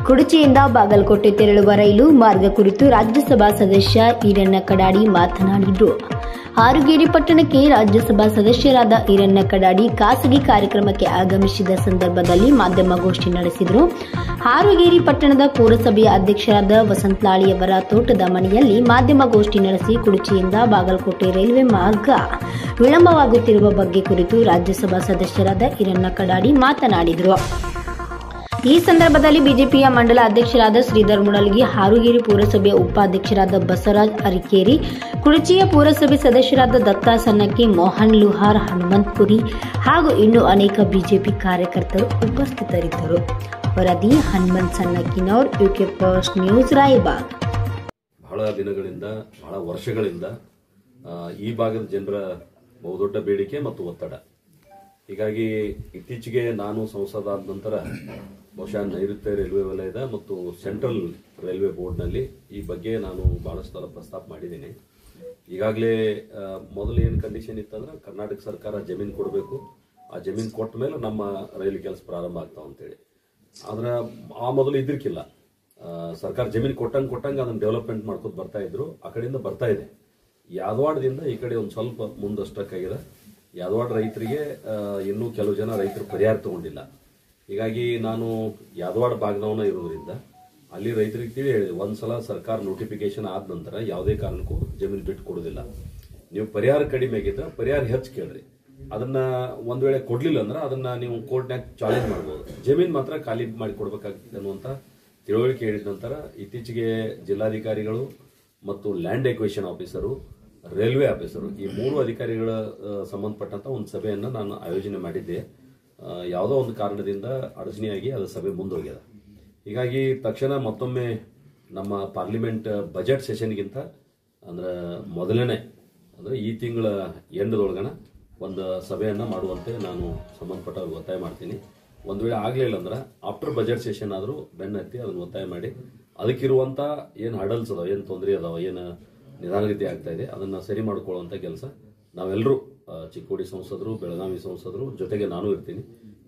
ಕುಡಚಿಯಿಂದ ಬಾಗಲಕೋಟೆ ತೆರಳುವ ರೈಲು ಮಾರ್ಗ ಕುರಿತು ರಾಜ್ಯಸಭಾ ಸದಸ್ಯ ಈರಣ್ಣ ಕಡಾಡಿ ಮಾತನಾಡಿದರು. ಹಾರುಗೇರಿ ಪಟ್ಟಣಕ್ಕೆ ರಾಜ್ಯಸಭಾ ಸದಸ್ಯರಾದ ಈರಣ್ಣ ಕಡಾಡಿ ಖಾಸಗಿ ಕಾರ್ಯಕ್ರಮಕ್ಕೆ ಆಗಮಿಸಿದ ಸಂದರ್ಭದಲ್ಲಿ ಮಾಧ್ಯಮಗೋಷ್ಠಿ ನಡೆಸಿದರು. ಹಾರುಗೇರಿ ಪಟ್ಟಣದ ಪೌರಸಭೆಯ ಅಧ್ಯಕ್ಷರಾದ ವಸಂತಲಾಳಿಯವರ ತೋಟದ ಮನೆಯಲ್ಲಿ ಮಾಧ್ಯಮಗೋಷ್ಠಿ ನಡೆಸಿ ಕುಡಚಿಯಿಂದ ಬಾಗಲಕೋಟೆ ರೈಲ್ವೆ ಮಾರ್ಗ ವಿಳಂಬವಾಗುತ್ತಿರುವ ಬಗ್ಗೆ ಕುರಿತು ರಾಜ್ಯಸಭಾ ಸದಸ್ಯರಾದ ಈರಣ್ಣ ಕಡಾಡಿ ಮಾತನಾಡಿದರು. ಈ ಸಂದರ್ಭದಲ್ಲಿ ಬಿಜೆಪಿಯ ಮಂಡಲ ಅಧ್ಯಕ್ಷರಾದ ಶ್ರೀಧರ್ ಮುಡಲ್ಗಿ, ಹಾರುಗೇರಿ ಪೌರಸಭೆಯ ಉಪಾಧ್ಯಕ್ಷರಾದ ಬಸವರಾಜ್ ಅರಿಕೇರಿ, ಕುಡಚಿಯ ಪೌರಸಭೆ ಸದಸ್ಯರಾದ ದತ್ತಾ ಸನ್ನಕ್ಕಿ, ಮೋಹನ್ ಲುಹಾರ್, ಹನುಮಂತಪುರಿ ಹಾಗೂ ಇನ್ನೂ ಅನೇಕ ಬಿಜೆಪಿ ಕಾರ್ಯಕರ್ತರು ಉಪಸ್ಥಿತರಿದ್ದರು. ವರದಿ Hanumanth Sannakkinavar, UK first news, Raibag. ಬಹಳ ದಿನಗಳಿಂದ, ಬಹಳ ವರ್ಷಗಳಿಂದ ಈ ಭಾಗದ ಜನರ ಬಹುದೊಡ್ಡ ಬೇಡಿಕೆ ಮತ್ತು ಒತ್ತಡ. ಹೀಗಾಗಿ ಇತ್ತೀಚೆಗೆ ನಾನು ಸಂಸದ ಆದ ನಂತರ ಬಹುಶಃ ನೈಋತ್ಯ ರೈಲ್ವೆ ವಲಯದ ಮತ್ತು ಸೆಂಟ್ರಲ್ ರೈಲ್ವೆ ಬೋರ್ಡ್ನಲ್ಲಿ ಈ ಬಗ್ಗೆ ನಾನು ಬಹಳಷ್ಟು ಸಲ ಪ್ರಸ್ತಾಪ ಮಾಡಿದ್ದೀನಿ. ಈಗಾಗಲೇ ಮೊದಲು ಏನು ಕಂಡೀಷನ್ ಇತ್ತಂದ್ರೆ ಕರ್ನಾಟಕ ಸರ್ಕಾರ ಜಮೀನು ಕೊಡಬೇಕು, ಆ ಜಮೀನು ಕೊಟ್ಟ ಮೇಲೆ ನಮ್ಮ ರೈಲು ಕೆಲಸ ಪ್ರಾರಂಭ ಆಗ್ತಾವ ಅಂತೇಳಿ. ಆದ್ರೆ ಆ ಮೊದಲು ಇದ್ರಿಕಿಲ್ಲ. ಸರ್ಕಾರ ಜಮೀನು ಕೊಟ್ಟಂಗೆ ಅದನ್ನು ಡೆವಲಪ್ಮೆಂಟ್ ಮಾಡ್ಕೊತ ಬರ್ತಾ ಇದ್ರು. ಆ ಕಡೆಯಿಂದ ಬರ್ತಾ ಇದೆ. ಯಾದವಾಡದಿಂದ ಈ ಕಡೆ ಒಂದು ಸ್ವಲ್ಪ ಮುಂದಷ್ಟಕ್ಕಾಗಿದೆ. ಯಾದವಾಡ ರೈತರಿಗೆ ಇನ್ನೂ ಕೆಲವು ಜನ ರೈತರು ಪರಿಹಾರ ತಗೊಂಡಿಲ್ಲ. ಹೀಗಾಗಿ ನಾನು ಯಾದವಾಡ ಭಾಗದವನ ಇರೋದ್ರಿಂದ ಅಲ್ಲಿ ರೈತರಿಗೆ ತಿಳಿ ಹೇಳಿದೆ, ಒಂದ್ಸಲ ಸರ್ಕಾರ ನೋಟಿಫಿಕೇಶನ್ ಆದ ನಂತರ ಯಾವುದೇ ಕಾರಣಕ್ಕೂ ಜಮೀನು ಬಿಟ್ಟು ಕೊಡೋದಿಲ್ಲ. ನೀವು ಪರಿಹಾರ ಕಡಿಮೆ ಆಗಿದ್ರೆ ಪರಿಹಾರ ಹೆಚ್ಚು ಕೇಳ್ರಿ. ಅದನ್ನ ಒಂದ್ ವೇಳೆ ಕೊಡ್ಲಿಲ್ಲ ಅಂದ್ರೆ ಅದನ್ನ ನೀವು ಕೋರ್ಟ್ನಾಗ ಚಾಲೆಂಜ್ ಮಾಡಬಹುದು. ಜಮೀನು ಮಾತ್ರ ಖಾಲಿ ಮಾಡಿ ಕೊಡ್ಬೇಕಾಗ್ತದೆ ಅನ್ನುವಂತ ತಿಳುವಳಿಕೆ ಹೇಳಿದ ನಂತರ ಇತ್ತೀಚೆಗೆ ಜಿಲ್ಲಾಧಿಕಾರಿಗಳು ಮತ್ತು land equation officer, railway officer, ಈ ಮೂರು ಅಧಿಕಾರಿಗಳ ಸಂಬಂಧಪಟ್ಟಂತ ಒಂದು ಸಭೆಯನ್ನ ನಾನು ಆಯೋಜನೆ ಮಾಡಿದ್ದೆ. ಯಾವುದೋ ಒಂದು ಕಾರಣದಿಂದ ಅಡಚಣೆಯಾಗಿ ಅದು ಸಭೆ ಮುಂದೋಗ್ಯದ. ಹೀಗಾಗಿ ತಕ್ಷಣ ಮತ್ತೊಮ್ಮೆ ನಮ್ಮ ಪಾರ್ಲಿಮೆಂಟ್ ಬಜೆಟ್ ಸೆಷನ್ಗಿಂತ ಅಂದ್ರೆ ಮೊದಲನೇ ಅಂದ್ರೆ ಈ ತಿಂಗಳ ಎಂಡದೊಳಗನ ಒಂದು ಸಭೆಯನ್ನ ಮಾಡುವಂತೆ ನಾನು ಸಂಬಂಧಪಟ್ಟವ್ರಿಗೆ ಒತ್ತಾಯ ಮಾಡ್ತೀನಿ. ಒಂದು ವೇಳೆ ಆಗ್ಲಿಲ್ಲ ಅಂದ್ರೆ ಆಫ್ಟರ್ ಬಜೆಟ್ ಸೆಷನ್ ಆದ್ರೂ ಬೆನ್ನತ್ತಿ ಅದನ್ನು ಒತ್ತಾಯ ಮಾಡಿ ಅದಕ್ಕಿರುವಂತ ಏನು ಹಡಲ್ಸ್ ಅದಾವ, ಏನು ತೊಂದರೆ ಅದಾವ, ಏನು ನಿಧಾನಗತಿ ಆಗ್ತಾ ಇದೆ ಅದನ್ನ ಸರಿ ಮಾಡ್ಕೊಳ್ಳುವಂತ ಕೆಲಸ ನಾವೆಲ್ಲರೂ ಚಿಕ್ಕೋಡಿ ಸಂಸದರು, ಬೆಳಗಾವಿ ಸಂಸದರು ಜೊತೆಗೆ ನಾನು ಇರ್ತೀನಿ,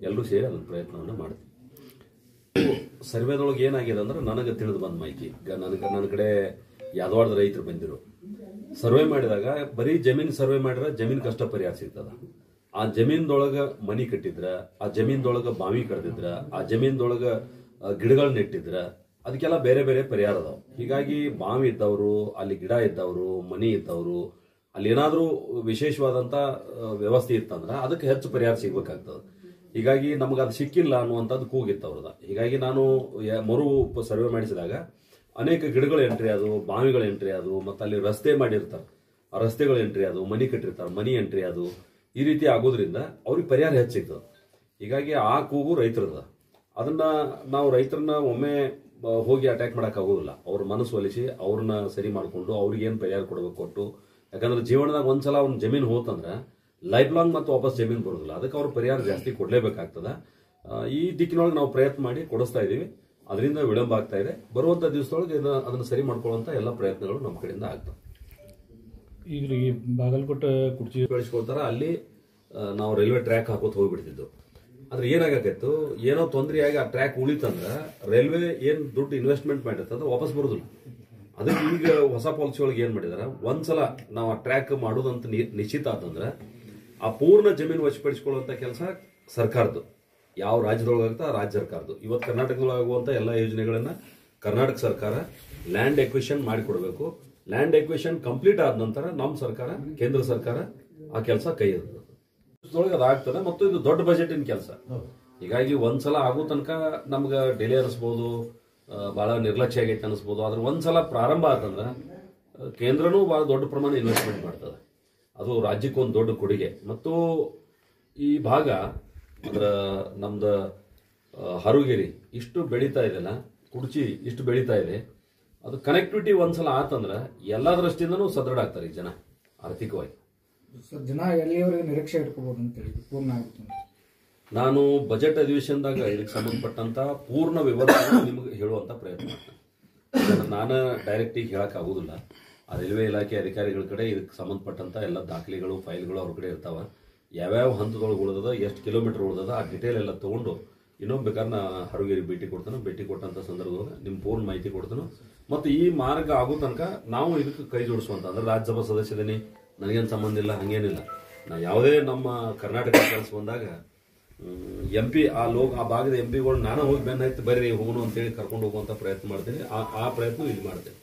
ಎಲ್ಲರೂ ಸೇರಿ ಅದನ್ನ ಪ್ರಯತ್ನವನ್ನು ಮಾಡ್ತೀವಿ. ಸರ್ವೆದೊಳಗೆ ಏನಾಗಿದೆ ಅಂದ್ರೆ ನನಗೆ ತಿಳಿದು ಬಂದ ಮಾಹಿತಿ, ನನ್ನ ಕಡೆ ಯಾದವಾಡದ ರೈತರು ಬಂದಿರು. ಸರ್ವೆ ಮಾಡಿದಾಗ ಬರೀ ಜಮೀನ್ ಸರ್ವೆ ಮಾಡಿದ್ರೆ ಜಮೀನ್ ಕಷ್ಟ ಪರಿಹಾರ ಸಿಗ್ತದ. ಆ ಜಮೀನ್ದೊಳಗ ಮನಿ ಕಟ್ಟಿದ್ರ, ಆ ಜಮೀನ್ದೊಳಗ ಬಾವಿ ಕಡ್ದಿದ್ರ, ಆ ಜಮೀನ್ದೊಳಗ ಗಿಡಗಳನ್ನ ನೆಟ್ಟಿದ್ರ ಅದಕ್ಕೆಲ್ಲ ಬೇರೆ ಬೇರೆ ಪರಿಹಾರ ಅದಾವ. ಹೀಗಾಗಿ ಬಾವಿ ಇದ್ದವರು, ಅಲ್ಲಿ ಗಿಡ ಇದ್ದವರು, ಮನಿ ಇದ್ದವರು, ಅಲ್ಲಿ ಏನಾದ್ರೂ ವಿಶೇಷವಾದಂತ ವ್ಯವಸ್ಥೆ ಇತ್ತಂದ್ರೆ ಅದಕ್ಕೆ ಹೆಚ್ಚು ಪರಿಹಾರ ಸಿಗ್ಬೇಕಾಗ್ತದೆ. ಹೀಗಾಗಿ ನಮ್ಗೆ ಅದು ಸಿಕ್ಕಿಲ್ಲ ಅನ್ನುವಂಥದ್ದು ಕೂಗಿತ್ತವ್ರದ. ಹೀಗಾಗಿ ನಾನು ಮರು ಸರ್ವೆ ಮಾಡಿಸಿದಾಗ ಅನೇಕ ಗಿಡಗಳು ಎಂಟ್ರಿ ಅದು, ಬಾವಿಗಳ ಎಂಟ್ರಿ ಅದು, ಮತ್ತೆ ಅಲ್ಲಿ ರಸ್ತೆ ಮಾಡಿರ್ತಾರೆ, ಆ ರಸ್ತೆಗಳು ಎಂಟ್ರಿ ಅದು, ಮನಿ ಕಟ್ಟಿರ್ತಾರೆ, ಮನಿ ಎಂಟ್ರಿ ಅದು, ಈ ರೀತಿ ಆಗೋದ್ರಿಂದ ಅವ್ರಿಗೆ ಪರಿಹಾರ ಹೆಚ್ಚು ಸಿಗ್ತದೆ. ಹೀಗಾಗಿ ಆ ಕೂಗು ರೈತರದ. ಅದನ್ನ ನಾವು ರೈತರನ್ನ ಒಮ್ಮೆ ಹೋಗಿ ಅಟ್ಯಾಕ್ ಮಾಡಕ್ ಆಗೋದಿಲ್ಲ. ಅವ್ರ ಮನಸ್ಸು ಒಲಿಸಿ ಅವ್ರನ್ನ ಸರಿ ಮಾಡಿಕೊಂಡು ಅವ್ರಿಗೆ ಏನ್ ಪರಿಹಾರ ಕೊಡಬೇಕು ಕೊಟ್ಟು, ಯಾಕಂದ್ರೆ ಜೀವನದಾಗ ಒಂದ್ಸಲ ಅವ್ನ ಜಮೀನು ಹೋತಂದ್ರೆ ಲೈಫ್ ಲಾಂಗ್ ಮತ್ತೆ ವಾಪಸ್ ಜಮೀನು ಬರೋದಿಲ್ಲ. ಅದಕ್ಕೆ ಅವ್ರ ಪರಿಹಾರ ಜಾಸ್ತಿ ಕೊಡ್ಲೇಬೇಕಾಗ್ತದ. ಈ ದಿಕ್ಕಿನೊಳಗೆ ನಾವು ಪ್ರಯತ್ನ ಮಾಡಿ ಕೊಡಿಸ್ತಾ ಇದೀವಿ. ಅದರಿಂದ ವಿಳಂಬ ಆಗ್ತಾ ಇದೆ. ಬರುವಂತ ದಿವಸದೊಳಗೆ ಅದನ್ನ ಸರಿ ಮಾಡ್ಕೊಳ್ಳುವಂತ ಎಲ್ಲ ಪ್ರಯತ್ನಗಳು ನಮ್ಮ ಕಡೆಯಿಂದ ಆಗ್ತವೆ. ಈಗ ಈ ಬಾಗಲಕೋಟೆ ಕುರ್ಚಿ ಬೆಳೆಸ್ಕೊಳ್ತಾರ ಅಲ್ಲಿ ನಾವು ರೈಲ್ವೆ ಟ್ರ್ಯಾಕ್ ಹಾಕೋತ ಹೋಗ್ಬಿಡ್ತಿದ್ದು. ಆದ್ರೆ ಏನಾಗತ್ತಿತ್ತು, ಏನೋ ತೊಂದರೆಯಾಗಿ ಆ ಟ್ರ್ಯಾಕ್ ಉಳಿತಂದ್ರ ರೈಲ್ವೆ ಏನ್ ದುಡ್ಡು ಇನ್ವೆಸ್ಟ್ಮೆಂಟ್ ಮಾಡಿರ್ತದ ವಾಪಸ್ ಬರೋದಿಲ್ಲ. ಅದಕ್ಕೆ ಈಗ ಹೊಸ ಪಾಲಿಸಿ ಒಳಗೆ ಏನ್ ಮಾಡಿದಾರ, ಒಂದ್ಸಲ ನಾವು ಆ ಟ್ರ್ಯಾಕ್ ಮಾಡೋದಂತ ನಿಶ್ಚಿತ ಆತಂದ್ರ ಆ ಪೂರ್ಣ ಜಮೀನು ವಶಪಡಿಸಿಕೊಳ್ಳುವಂತ ಕೆಲಸ ಸರ್ಕಾರದ್ದು. ಯಾವ ರಾಜ್ಯದೊಳಗಾಗುತ್ತಾ ಆ ರಾಜ್ಯ ಸರ್ಕಾರದ್ದು. ಇವತ್ತು ಕರ್ನಾಟಕದೊಳಗಾಗುವಂತ ಎಲ್ಲ ಯೋಜನೆಗಳನ್ನ ಕರ್ನಾಟಕ ಸರ್ಕಾರ ಲ್ಯಾಂಡ್ ಎಕ್ವಿಷನ್ ಮಾಡಿಕೊಡ್ಬೇಕು. ಲ್ಯಾಂಡ್ ಎಕ್ವಿಷನ್ ಕಂಪ್ಲೀಟ್ ಆದ ನಂತರ ನಮ್ಮ ಸರ್ಕಾರ, ಕೇಂದ್ರ ಸರ್ಕಾರ ಆ ಕೆಲಸ ಕೈ ಅದಾಗ್ತದೆ. ಮತ್ತು ಇದು ದೊಡ್ಡ ಬಜೆಟಿನ ಕೆಲಸ. ಹೀಗಾಗಿ ಒಂದ್ಸಲ ಆಗೋ ತನಕ ನಮ್ಗೆ ಡಿಲೇ ಅನಿಸ್ಬೋದು, ಬಹಳ ನಿರ್ಲಕ್ಷ್ಯ ಆಗೈತೆ ಅನಿಸ್ಬೋದು. ಆದ್ರೆ ಒಂದ್ಸಲ ಪ್ರಾರಂಭ ಆತಂದ್ರೆ ಕೇಂದ್ರನೂ ಬಹಳ ದೊಡ್ಡ ಪ್ರಮಾಣ ಇನ್ವೆಸ್ಟ್ಮೆಂಟ್ ಮಾಡ್ತದೆ. ಅದು ರಾಜ್ಯಕ್ಕೆ ಒಂದು ದೊಡ್ಡ ಕೊಡುಗೆ. ಮತ್ತು ಈ ಭಾಗ ಅಂದ್ರೆ ನಮ್ದು ಹಾರುಗೇರಿ ಇಷ್ಟು ಬೆಳೀತಾ ಇದೆಲ್ಲ, ಕುಡಚಿ ಇಷ್ಟು ಬೆಳೀತಾ ಇದೆ, ಅದು ಕನೆಕ್ಟಿವಿಟಿ ಒಂದ್ಸಲ ಆತಂದ್ರೆ ಎಲ್ಲಾ ದೃಷ್ಟಿಯಿಂದನೂ ಸದೃಢ ಆಗ್ತಾರೆ ಈ ಜನ ಆರ್ಥಿಕವಾಗಿ. ಜನ ಎಲ್ಲಿಯವರೆಗೆ ನಿರೀಕ್ಷೆ ಇಟ್ಕೋಬಹುದು ಅಂತ ಹೇಳಿ ಪೂರ್ಣ ಆಗುತ್ತೆ. ನಾನು ಬಜೆಟ್ ಅಧಿವೇಶನದಾಗ ಇದಕ್ಕೆ ಸಂಬಂಧಪಟ್ಟಂತ ಪೂರ್ಣ ವಿವರವನ್ನು ನಿಮಗೆ ಹೇಳುವಂತ ಪ್ರಯತ್ನ ಮಾಡ್ತೇನೆ. ನಾನು ಡೈರೆಕ್ಟ್ ಆಗಿ ಹೇಳಕ್ ಆಗುದಿಲ್ಲ. ಆ ರೈಲ್ವೆ ಇಲಾಖೆ ಅಧಿಕಾರಿಗಳ ಕಡೆ ಇದಕ್ಕೆ ಸಂಬಂಧಪಟ್ಟಂತ ಎಲ್ಲ ದಾಖಲೆಗಳು, ಫೈಲ್ಗಳು ಅವ್ರ ಕಡೆ ಇರ್ತಾವ. ಯಾವ್ಯಾವ ಹಂತದೊಳಗೆ ಉಳಿದದ, ಎಷ್ಟು ಕಿಲೋಮೀಟರ್ ಉಳಿದದ, ಆ ಡಿಟೇಲ್ ಎಲ್ಲ ತಗೊಂಡು ಇನ್ನೊಬ್ಬ ಬೇಕಾದ್ರೆ ನಾ ಹರಗೇರಿ ಭೇಟಿ ಕೊಡ್ತಾನೆ. ಭೇಟಿ ಕೊಟ್ಟಂತ ಸಂದರ್ಭದಾಗ ನಿಮ್ ಪೂರ್ಣ ಮಾಹಿತಿ ಕೊಡ್ತಾನೆ. ಮತ್ತು ಈ ಮಾರ್ಗ ಆಗೋ ತನಕ ನಾವು ಇದಕ್ಕೆ ಕೈ ಜೋಡಿಸುವಂತ ಅಂದ್ರೆ ರಾಜ್ಯಸಭಾ ಸದಸ್ಯದೇನಿ, ನನಗೇನು ಸಂಬಂಧ ಇಲ್ಲ, ಹಂಗೇನಿಲ್ಲ. ನಾ ಯಾವುದೇ ನಮ್ಮ ಕರ್ನಾಟಕ ಕೆಲಸ ಬಂದಾಗ MP ಆ ಭಾಗದ MPಗಳು ನಾನು ಹೋಗಿ ಬೆನ್ನ ಹತ್ತಿ ಬರ್ರಿ ಹೋಗೋಣ ಅಂತೇಳಿ ಕರ್ಕೊಂಡು ಹೋಗುವಂತ ಪ್ರಯತ್ನ ಮಾಡ್ತೀನಿ. ಆ ಪ್ರಯತ್ನ ಇಲ್ಲಿ ಮಾಡ್ತೇನೆ.